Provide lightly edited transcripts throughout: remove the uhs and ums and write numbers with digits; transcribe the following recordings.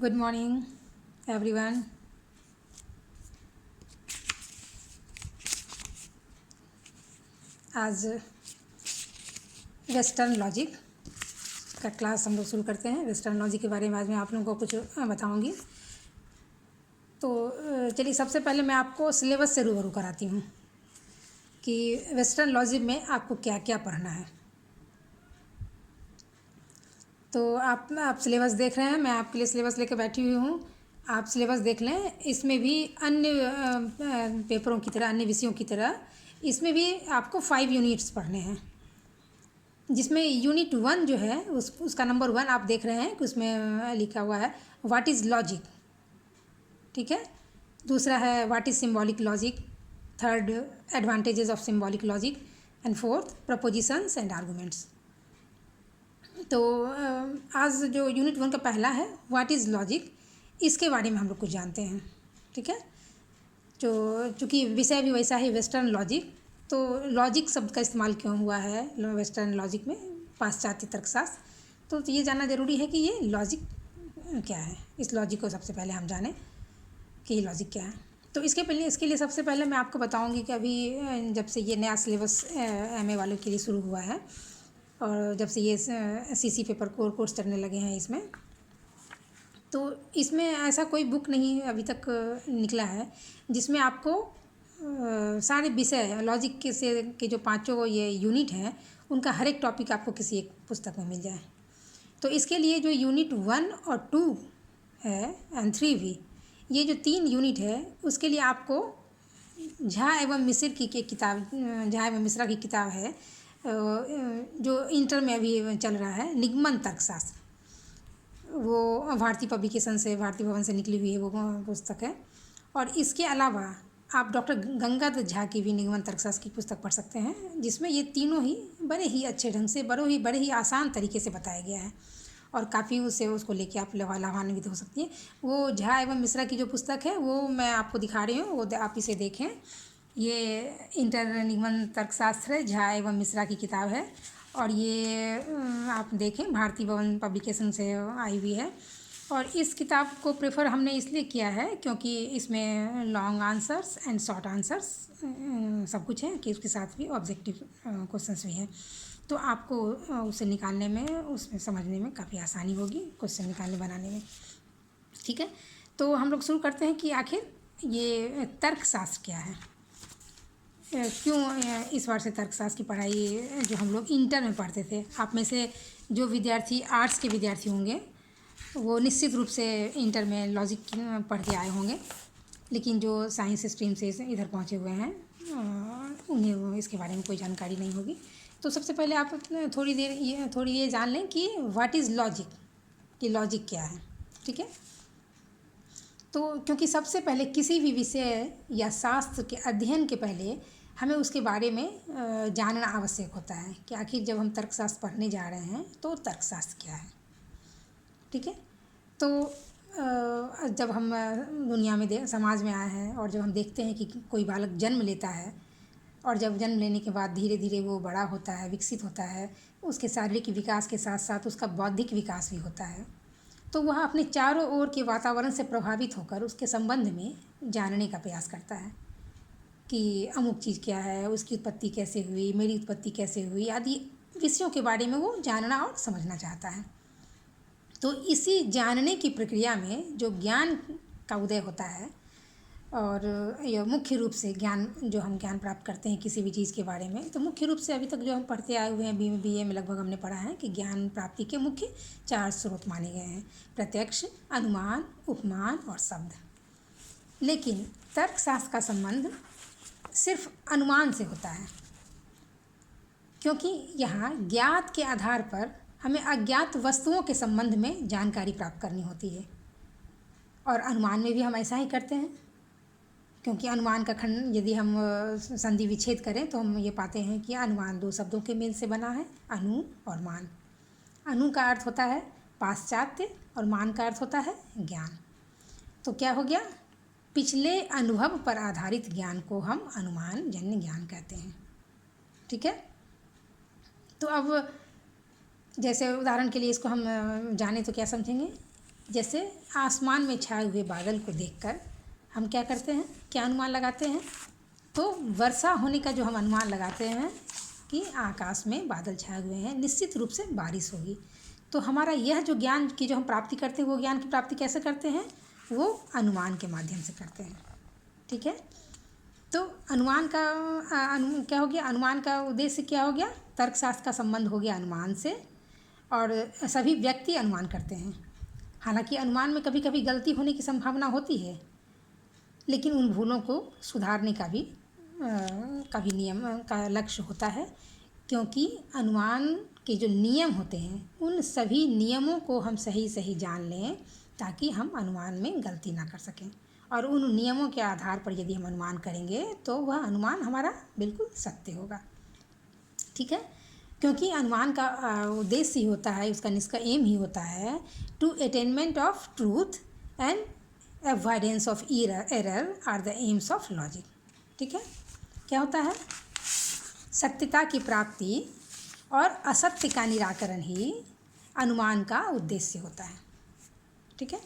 Good morning, everyone. आज western logic का class हम लोग शुरू करते हैं। वेस्टर्न लॉजिक के बारे में आज मैं आप लोगों को कुछ बताऊंगी। तो चलिए, सबसे पहले मैं आपको सिलेबस से रूबरू कराती हूँ कि वेस्टर्न लॉजिक में आपको क्या क्या पढ़ना है। तो आप सिलेबस देख रहे हैं, मैं आपके लिए सिलेबस लेकर बैठी हुई हूँ। आप सिलेबस देख लें। इसमें भी अन्य पेपरों की तरह, अन्य विषयों की तरह इसमें भी आपको 5 यूनिट्स पढ़ने हैं, जिसमें यूनिट 1 जो है उसका नंबर 1 आप देख रहे हैं कि उसमें लिखा हुआ है व्हाट इज़ लॉजिक। ठीक है। दूसरा है what is symbolic logic. Third, advantages of symbolic logic. And fourth, propositions and arguments. तो आज जो यूनिट 1 का पहला है व्हाट इज़ लॉजिक, इसके बारे में हम लोग कुछ जानते हैं। ठीक है। जो चूँकि विषय भी वैसा है, वेस्टर्न लॉजिक, तो लॉजिक शब्द का इस्तेमाल क्यों हुआ है वेस्टर्न लॉजिक में, पाश्चात्य तर्कशास्त्र। तो ये जानना ज़रूरी है कि ये लॉजिक क्या है। इस लॉजिक को सबसे पहले हम जानें कि ये लॉजिक क्या है। तो इसके लिए सबसे पहले मैं आपको बताऊंगी कि अभी जब से ये नया सिलेबस एमए वालों के लिए शुरू हुआ है और जब से ये सीसी पेपर कोर्स चलने लगे हैं इसमें, तो इसमें ऐसा कोई बुक नहीं अभी तक निकला है जिसमें आपको सारे विषय लॉजिक के जो पांचों ये यूनिट हैं उनका हर एक टॉपिक आपको किसी एक पुस्तक में मिल जाए। तो इसके लिए जो यूनिट 1 और 2 है एंड 3 भी, ये जो 3 यूनिट है उसके लिए आपको झा एवं मिश्र की किताब, झा एवं मिश्रा की किताब है जो इंटर में अभी चल रहा है, निगमन तर्कशास्त्र। वो भारतीय पब्लिकेशन से, भारतीय भवन से निकली हुई है वो पुस्तक है। और इसके अलावा आप डॉक्टर गंगाधर झा की भी निगमन तर्कशास्त्र की पुस्तक पढ़ सकते हैं, जिसमें ये तीनों ही बड़े ही अच्छे ढंग से, बड़े ही आसान तरीके से बताया गया है और काफ़ी उसको लेके आप लाभान्वित हो सकती हैं। वो झा एवं मिश्रा की जो पुस्तक है वो मैं आपको दिखा रही हूँ, वो आप इसे देखें। ये इंटर निगमन तर्कशास्त्र है, झा एवं मिश्रा की किताब है और ये आप देखें भारतीय भवन पब्लिकेशन से आई हुई है। और इस किताब को प्रेफर हमने इसलिए किया है क्योंकि इसमें long answers and short answers सब कुछ है, कि उसके साथ भी ऑब्जेक्टिव क्वेश्चंस भी हैं। तो आपको उसे निकालने में, उसमें समझने में काफ़ी आसानी होगी, क्वेश्चन निकालने बनाने में। ठीक है। तो हम लोग शुरू करते हैं कि आखिर ये तर्कशास्त्र क्या है, क्यों इस बार से तर्कशास्त्र की पढ़ाई जो हम लोग इंटर में पढ़ते थे। आप में से जो विद्यार्थी आर्ट्स के विद्यार्थी होंगे वो निश्चित रूप से इंटर में लॉजिक पढ़ के आए होंगे, लेकिन जो साइंस स्ट्रीम से इधर पहुंचे हुए हैं उन्हें इसके बारे में कोई जानकारी नहीं होगी। तो सबसे पहले आप थोड़ी ये जान लें कि व्हाट इज़ लॉजिक, कि लॉजिक क्या है। ठीक है। तो क्योंकि सबसे पहले किसी भी विषय या शास्त्र के अध्ययन के पहले हमें उसके बारे में जानना आवश्यक होता है कि आखिर जब हम तर्कशास्त्र पढ़ने जा रहे हैं तो तर्कशास्त्र क्या है। ठीक है। तो जब हम दुनिया में समाज में आए हैं और जब हम देखते हैं कि कोई बालक जन्म लेता है और जब जन्म लेने के बाद धीरे धीरे वो बड़ा होता है, विकसित होता है, उसके शारीरिक विकास के साथ साथ उसका बौद्धिक विकास भी होता है, तो वह अपने चारों ओर के वातावरण से प्रभावित होकर उसके संबंध में जानने का प्रयास करता है कि अमुक चीज़ क्या है, उसकी उत्पत्ति कैसे हुई, मेरी उत्पत्ति कैसे हुई, आदि विषयों के बारे में वो जानना और समझना चाहता है। तो इसी जानने की प्रक्रिया में जो ज्ञान का उदय होता है, और यह मुख्य रूप से जो हम ज्ञान प्राप्त करते हैं किसी भी चीज़ के बारे में, तो मुख्य रूप से अभी तक जो हम पढ़ते आए हुए हैं बीए में लगभग हमने पढ़ा है कि ज्ञान प्राप्ति के मुख्य 4 स्रोत माने गए हैं: प्रत्यक्ष, अनुमान, उपमान और शब्द। लेकिन तर्कशास्त्र का संबंध सिर्फ अनुमान से होता है, क्योंकि यहाँ ज्ञात के आधार पर हमें अज्ञात वस्तुओं के संबंध में जानकारी प्राप्त करनी होती है। और अनुमान में भी हम ऐसा ही करते हैं, क्योंकि अनुमान का खंड यदि हम संधि विच्छेद करें तो हम ये पाते हैं कि अनुमान 2 शब्दों के मेल से बना है, अनु और मान। अनु का अर्थ होता है पाश्चात्य और मान का अर्थ होता है ज्ञान। तो क्या हो गया, पिछले अनुभव पर आधारित ज्ञान को हम अनुमान जन्य ज्ञान कहते हैं। ठीक है। तो अब जैसे उदाहरण के लिए इसको हम जाने तो क्या समझेंगे जैसे आसमान में छाए हुए बादल को देखकर हम क्या करते हैं, क्या अनुमान लगाते हैं? तो वर्षा होने का जो हम अनुमान लगाते हैं कि आकाश में बादल छाए हुए हैं, निश्चित रूप से बारिश होगी। तो हमारा यह जो ज्ञान की जो हम प्राप्ति करते हैं, वो ज्ञान की प्राप्ति कैसे करते हैं? वो अनुमान के माध्यम से करते हैं। ठीक है, तो अनुमान का क्या हो गया? अनुमान का उद्देश्य क्या हो गया? तर्कशास्त्र का संबंध हो गया अनुमान से, और सभी व्यक्ति अनुमान करते हैं। हालांकि अनुमान में कभी कभी गलती होने की संभावना होती है, लेकिन उन भूलों को सुधारने का भी नियम का लक्ष्य होता है, क्योंकि अनुमान के जो नियम होते हैं उन सभी नियमों को हम सही सही जान लें, ताकि हम अनुमान में गलती ना कर सकें। और उन नियमों के आधार पर यदि हम अनुमान करेंगे तो वह अनुमान हमारा बिल्कुल सत्य होगा। ठीक है, क्योंकि अनुमान का उद्देश्य ही होता है, उसका एम ही होता है to attainment of truth and avoidance of error are the aims of logic. ठीक है, क्या होता है? सत्यता की प्राप्ति और असत्य का निराकरण ही अनुमान का उद्देश्य होता है। ठीक है,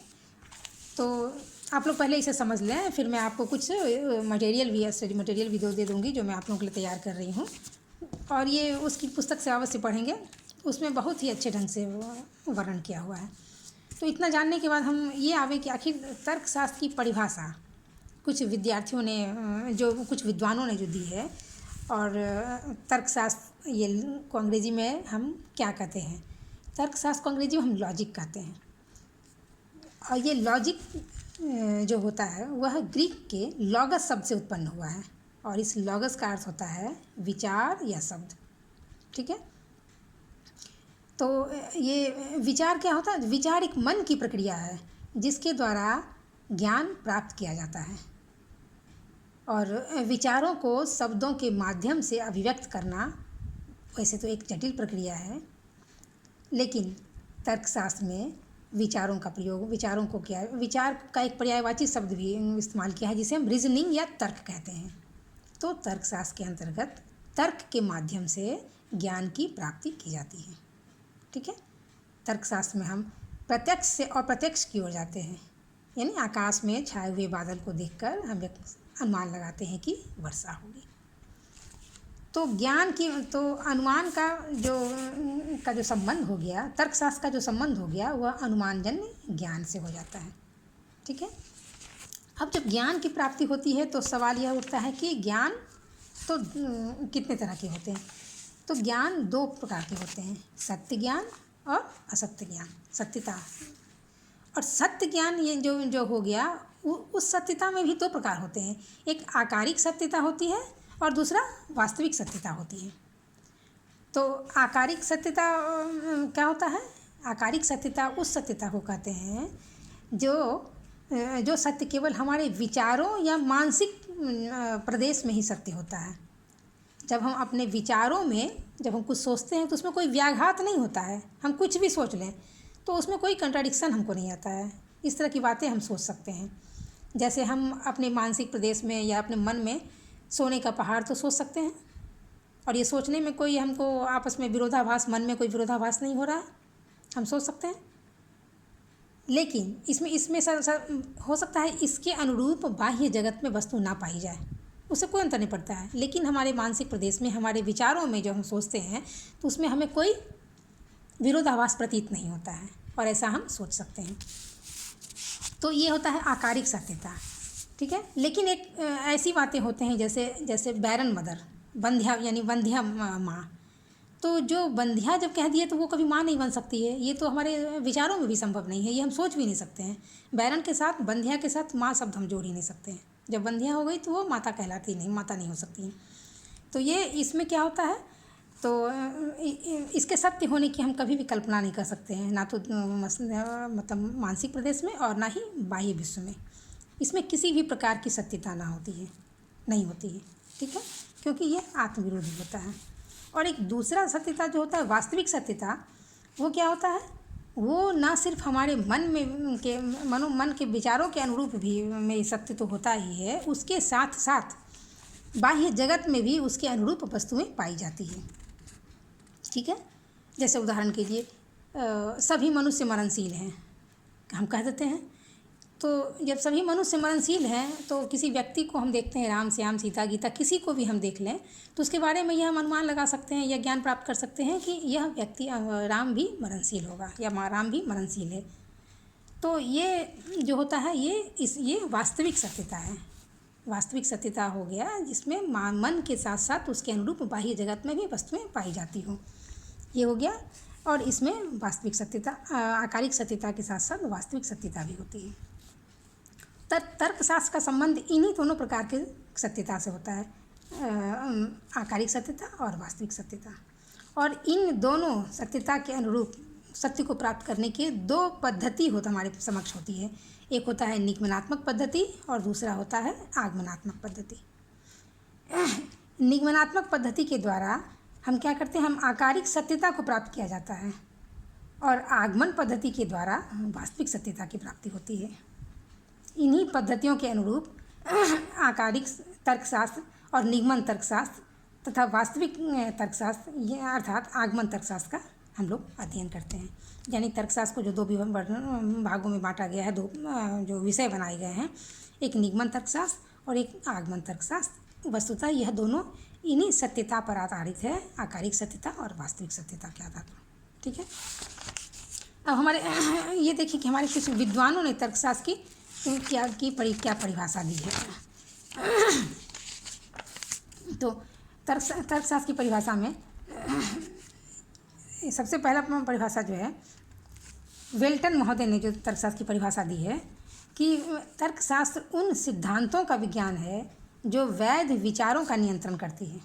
तो आप लोग पहले इसे समझ लें, फिर मैं आपको कुछ स्टडी मटेरियल भी दे दूँगी जो मैं आप लोगों के लिए तैयार कर रही हूँ, और ये उसकी पुस्तक से अवश्य पढ़ेंगे, उसमें बहुत ही अच्छे ढंग से वर्णन किया हुआ है। तो इतना जानने के बाद हम ये आवे कि आखिर तर्कशास्त्र की परिभाषा कुछ विद्यार्थियों ने कुछ विद्वानों ने जो दी है, और तर्कशास्त्र ये को अंग्रेजी में हम क्या कहते हैं? तर्कशास्त्र को अंग्रेजी में हम लॉजिक कहते हैं। और ये लॉजिक जो होता है वह ग्रीक के लॉगस शब्द से उत्पन्न हुआ है, और इस लॉगस का अर्थ होता है विचार या शब्द। ठीक है, तो ये विचार क्या होता है? विचार एक मन की प्रक्रिया है जिसके द्वारा ज्ञान प्राप्त किया जाता है, और विचारों को शब्दों के माध्यम से अभिव्यक्त करना वैसे तो एक जटिल प्रक्रिया है, लेकिन तर्कशास्त्र में विचारों का प्रयोग, विचारों को क्या, विचार का एक पर्यायवाची शब्द भी इस्तेमाल किया है जिसे हम रीजनिंग या तर्क कहते हैं। तो तर्कशास्त्र के अंतर्गत तर्क के माध्यम से ज्ञान की प्राप्ति की जाती है। ठीक है, तर्कशास्त्र में हम प्रत्यक्ष से अप्रत्यक्ष की ओर जाते हैं, यानी आकाश में छाए हुए बादल को देखकर हम एक अनुमान लगाते हैं कि वर्षा होगी। तो अनुमान का जो संबंध हो गया, तर्कशास्त्र का जो संबंध हो गया, वह अनुमानजन्य ज्ञान से हो जाता है। ठीक है, अब जब ज्ञान की प्राप्ति होती है तो सवाल यह उठता है कि ज्ञान तो कितने तरह के होते हैं? तो ज्ञान दो प्रकार के होते हैं, सत्य ज्ञान और असत्य ज्ञान। सत्यता और सत्य ज्ञान, ये जो हो गया, उस सत्यता में भी दो प्रकार होते हैं, एक आकारिक सत्यता होती है और दूसरा वास्तविक सत्यता होती है। तो आकारिक सत्यता क्या होता है? आकारिक सत्यता उस सत्यता को कहते हैं जो सत्य केवल हमारे विचारों या मानसिक प्रदेश में ही सत्य होता है। जब हम अपने विचारों में जब हम कुछ सोचते हैं तो उसमें कोई व्याघात नहीं होता है। हम कुछ भी सोच लें तो उसमें कोई कंट्राडिक्शन हमको नहीं आता है। इस तरह की बातें हम सोच सकते हैं। जैसे हम अपने मानसिक प्रदेश में या अपने मन में सोने का पहाड़ तो सोच सकते हैं, और ये सोचने में कोई हमको आपस में विरोधाभास, मन में कोई विरोधाभास नहीं हो रहा है, हम सोच सकते हैं। लेकिन इसमें हो सकता है इसके अनुरूप बाह्य जगत में वस्तु ना पाई जाए, उससे कोई अंतर नहीं पड़ता है। लेकिन हमारे मानसिक प्रदेश में, हमारे विचारों में जो हम सोचते हैं तो उसमें हमें कोई विरोधाभास प्रतीत नहीं होता है, और ऐसा हम सोच सकते हैं। तो ये होता है आकारिक सत्यता। ठीक है, लेकिन एक ऐसी बातें होते हैं जैसे बैरन मदर, बंध्या यानी बंध्या माँ। तो जो बंध्या जब कह दिए तो वो कभी माँ नहीं बन सकती है। ये तो हमारे विचारों में भी संभव नहीं है, ये हम सोच भी नहीं सकते हैं। बैरन के साथ, बंध्या के साथ माँ शब्द हम जोड़ ही नहीं सकते हैं। जब बंध्या हो गई तो वो माता कहलाती नहीं, माता नहीं हो सकती। तो ये इसमें क्या होता है, तो इसके सत्य होने की हम कभी भी कल्पना नहीं कर सकते हैं, ना तो मतलब मानसिक प्रदेश में और ना ही बाह्य विश्व में। इसमें किसी भी प्रकार की सत्यता नहीं होती है। ठीक है, क्योंकि ये आत्मविरोधी होता है। और एक दूसरा सत्यता जो होता है, वास्तविक सत्यता, वो क्या होता है? वो ना सिर्फ हमारे मन के विचारों के अनुरूप भी में सत्य तो होता ही है, उसके साथ साथ बाह्य जगत में भी उसके अनुरूप वस्तुएं पाई जाती हैं। ठीक है, जैसे उदाहरण के लिए सभी मनुष्य मरणशील हैं, हम कह देते हैं। तो जब सभी मनुष्य मरणशील हैं तो किसी व्यक्ति को हम देखते हैं, राम श्याम सीता गीता किसी को भी हम देख लें तो उसके बारे में यह हम अनुमान लगा सकते हैं या ज्ञान प्राप्त कर सकते हैं कि यह व्यक्ति राम भी मरणशील होगा या राम भी मरणशील है। तो ये जो होता है ये वास्तविक सत्यता है। वास्तविक सत्यता हो गया जिसमें मन के साथ साथ उसके अनुरूप बाह्य जगत में भी वस्तुएं पाई जाती हों, ये हो गया। और इसमें वास्तविक सत्यता, आकारिक सत्यता के साथ साथ वास्तविक सत्यता भी होती है। तर्कशास्त्र का संबंध इन्हीं दोनों प्रकार के सत्यता से होता है, आकारिक सत्यता और वास्तविक सत्यता। और इन दोनों सत्यता के अनुरूप सत्य को प्राप्त करने के दो पद्धति हमारे समक्ष होती है। एक होता है निगमनात्मक पद्धति और दूसरा होता है आगमनात्मक पद्धति। निगमनात्मक पद्धति के द्वारा हम क्या करते हैं, हम आकारिक सत्यता को प्राप्त किया जाता है और आगमन पद्धति के द्वारा वास्तविक सत्यता की प्राप्ति होती है। इन्हीं पद्धतियों के अनुरूप आकारिक तर्कशास्त्र और निगमन तर्कशास्त्र तथा वास्तविक तर्कशास्त्र ये अर्थात आगमन तर्कशास्त्र का हम लोग अध्ययन करते हैं। यानी तर्कशास्त्र को जो दो भागों में बांटा गया है, दो जो विषय बनाए गए हैं, एक निगमन तर्कशास्त्र और एक आगमन तर्कशास्त्र। वस्तुतः यह दोनों इन्हीं सत्यता पर आधारित है, आकारिक सत्यता और वास्तविक सत्यता के आधार पर। ठीक है। अब हमारे ये देखिए कि हमारे कुछ विद्वानों ने तर्कशास्त्र की क्या परिभाषा दी है। तो तर्कशास्त्र की परिभाषा में सबसे पहला परिभाषा जो है वेल्टन महोदय ने जो तर्कशास्त्र की परिभाषा दी है कि तर्कशास्त्र उन सिद्धांतों का विज्ञान है जो वैध विचारों का नियंत्रण करती है।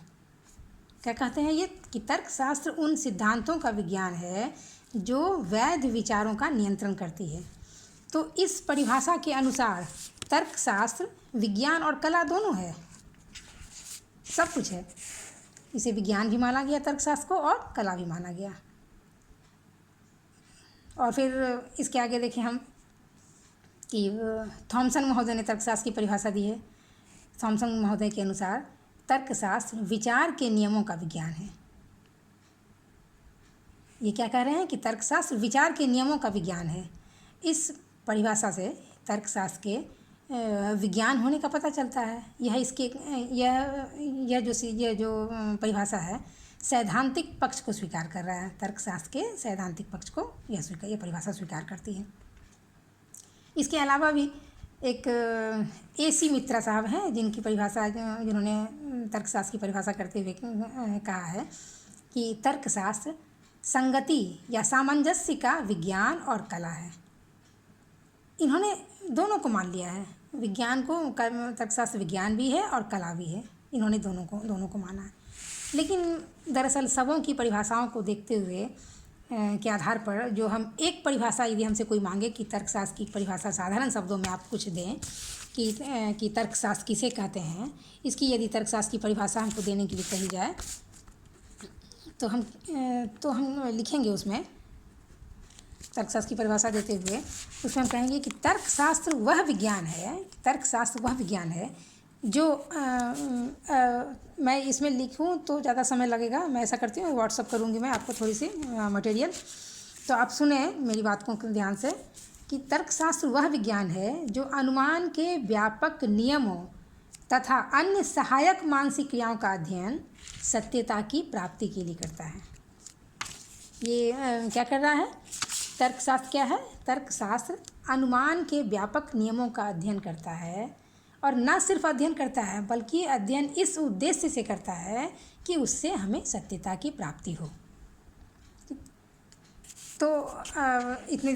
क्या कहते हैं ये कि तर्कशास्त्र उन सिद्धांतों का विज्ञान है जो वैध विचारों का नियंत्रण करती है। तो इस परिभाषा के अनुसार तर्कशास्त्र विज्ञान और कला दोनों है, सब कुछ है। इसे विज्ञान भी माना गया तर्कशास्त्र को और कला भी माना गया। और फिर इसके आगे देखें हम कि थॉमसन महोदय ने तर्कशास्त्र की परिभाषा दी है। थॉमसन महोदय के अनुसार तर्कशास्त्र विचार के नियमों का विज्ञान है। ये क्या कह रहे हैं कि तर्कशास्त्र विचार के नियमों का विज्ञान है। इस परिभाषा से तर्कशास्त्र के विज्ञान होने का पता चलता है। यह जो परिभाषा है सैद्धांतिक पक्ष को स्वीकार कर रहा है। तर्कशास्त्र के सैद्धांतिक पक्ष को यह परिभाषा स्वीकार करती है। इसके अलावा भी एक AC मित्रा साहब हैं जिन्होंने तर्कशास्त्र की परिभाषा करते हुए कहा है कि तर्कशास्त्र संगति या सामंजस्य का विज्ञान और कला है। इन्होंने दोनों को मान लिया है, विज्ञान को, तर्कशास्त्र विज्ञान भी है और कला भी है। इन्होंने दोनों को माना है। लेकिन दरअसल सबों की परिभाषाओं को देखते हुए के आधार पर जो हम एक परिभाषा यदि हमसे कोई मांगे कि तर्कशास्त्र की परिभाषा साधारण शब्दों में आप कुछ दें कि तर्कशास्त्र किसे कहते हैं, इसकी यदि तर्कशास्त्र की परिभाषा हमको देने के लिए कही जाए तो हम लिखेंगे उसमें तर्कशास्त्र की परिभाषा देते हुए उसमें हम कहेंगे कि तर्कशास्त्र वह विज्ञान है जो मैं इसमें लिखूं तो ज़्यादा समय लगेगा। मैं ऐसा करती हूँ, व्हाट्सअप करूँगी मैं आपको थोड़ी सी मटेरियल, तो आप सुने मेरी बात को ध्यान से कि तर्कशास्त्र वह विज्ञान है जो अनुमान के व्यापक नियमों तथा अन्य सहायक मानसिक क्रियाओं का अध्ययन सत्यता की प्राप्ति के लिए करता है। ये क्या कर रहा है? तर्कशास्त्र क्या है? तर्कशास्त्र अनुमान के व्यापक नियमों का अध्ययन करता है और न सिर्फ अध्ययन करता है बल्कि अध्ययन इस उद्देश्य से करता है कि उससे हमें सत्यता की प्राप्ति हो। तो इतने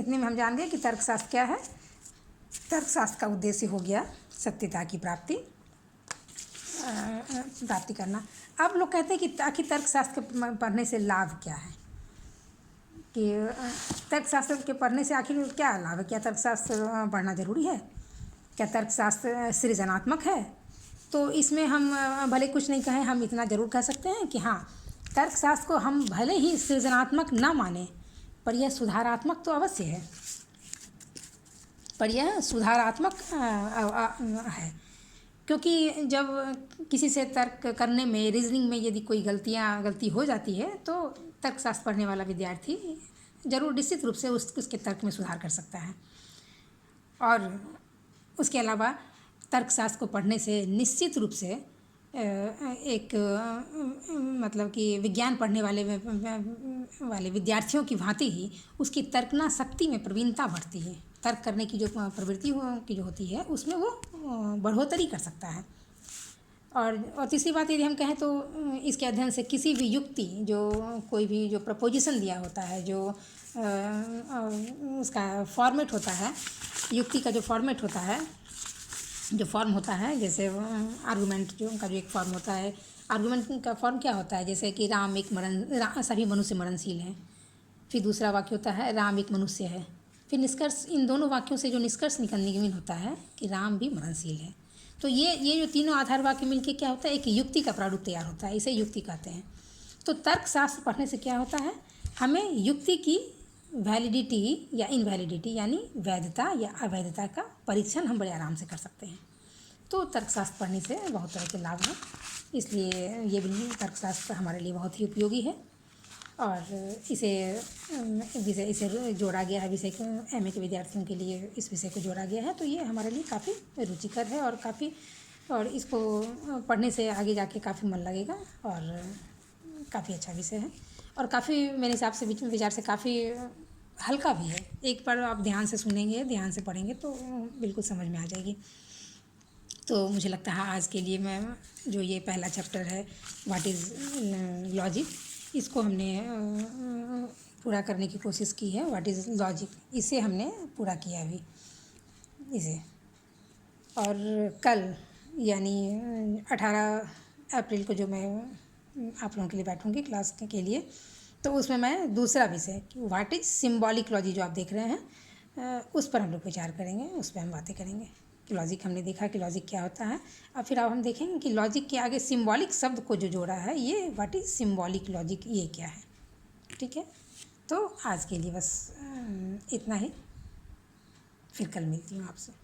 में हम जान गए कि तर्कशास्त्र क्या है। तर्कशास्त्र का उद्देश्य हो गया सत्यता की प्राप्ति करना। अब लोग कहते हैं कि आखिर तर्कशास्त्र के पढ़ने से लाभ क्या है, कि तर्कशास्त्र के पढ़ने से आखिर क्या लाभ है? क्या तर्कशास्त्र पढ़ना ज़रूरी है? क्या तर्कशास्त्र सृजनात्मक है? तो इसमें हम भले कुछ नहीं कहें, हम इतना ज़रूर कह सकते हैं कि हाँ, तर्कशास्त्र को हम भले ही सृजनात्मक ना माने पर यह सुधारात्मक तो अवश्य है, पर यह सुधारात्मक है। क्योंकि जब किसी से तर्क करने में, रीजनिंग में यदि कोई गलती हो जाती है तो तर्कशास्त्र पढ़ने वाला विद्यार्थी ज़रूर निश्चित रूप से उसके तर्क में सुधार कर सकता है। और उसके अलावा तर्कशास्त्र को पढ़ने से निश्चित रूप से एक मतलब कि विज्ञान पढ़ने वाले विद्यार्थियों की भांति ही उसकी तर्कना शक्ति में प्रवीणता बढ़ती है। तर्क करने की जो प्रवृत्ति की जो होती है उसमें वो बढ़ोतरी कर सकता है। और तीसरी बात यदि हम कहें तो इसके अध्ययन से किसी भी युक्ति कोई भी जो प्रपोजिशन दिया होता है, जो उसका फॉर्मेट होता है, युक्ति का जो फॉर्मेट होता है, जो फॉर्म होता है, जैसे आर्गूमेंट जो उनका जो एक फॉर्म होता है, आर्गूमेंट का फॉर्म क्या होता है, जैसे कि सभी मनुष्य मरणशील हैं। फिर दूसरा वाक्य होता है राम एक मनुष्य है। फिर निष्कर्ष, इन दोनों वाक्यों से जो निष्कर्ष निकलने होता है कि राम भी मरणशील है। तो ये जो तीनों आधार वाक्य मिलके क्या होता है, एक युक्ति का प्रारूप तैयार होता है, इसे युक्ति कहते हैं। तो तर्कशास्त्र पढ़ने से क्या होता है, हमें युक्ति की वैलिडिटी या इनवैलिडिटी यानी वैधता या अवैधता का परीक्षण हम बड़े आराम से कर सकते हैं। तो तर्कशास्त्र पढ़ने से बहुत तरह के लाभ हैं, इसलिए ये भी तर्कशास्त्र हमारे लिए बहुत ही उपयोगी है। और इसे जोड़ा गया है विषय को, एमए के विद्यार्थियों के लिए इस विषय को जोड़ा गया है। तो ये हमारे लिए काफ़ी रुचिकर है और इसको पढ़ने से आगे जाके काफ़ी मन लगेगा और काफ़ी अच्छा विषय है और काफ़ी मेरे हिसाब से विचार से काफ़ी हल्का भी है। एक बार आप ध्यान से सुनेंगे, ध्यान से पढ़ेंगे तो बिल्कुल समझ में आ जाएगी। तो मुझे लगता है आज के लिए मैं जो ये पहला चैप्टर है व्हाट इज़ लॉजिक, इसको हमने पूरा करने की कोशिश की है। व्हाट इज़ लॉजिक, इसे हमने पूरा किया अभी इसे। और कल यानी 18 अप्रैल को जो मैं आप लोगों के लिए बैठूंगी क्लास के लिए, तो उसमें मैं दूसरा विषय व्हाट इज़ सिंबॉलिक लॉजिक जो आप देख रहे हैं उस पर हम लोग विचार करेंगे, उस पर हम बातें करेंगे कि लॉजिक हमने देखा कि लॉजिक क्या होता है। अब फिर अब हम देखेंगे कि लॉजिक के आगे सिंबॉलिक शब्द को जो जोड़ा है, ये व्हाट इज़ सिंबॉलिक लॉजिक, ये क्या है। ठीक है, तो आज के लिए बस इतना ही, फिर कल मिलती हूँ आपसे।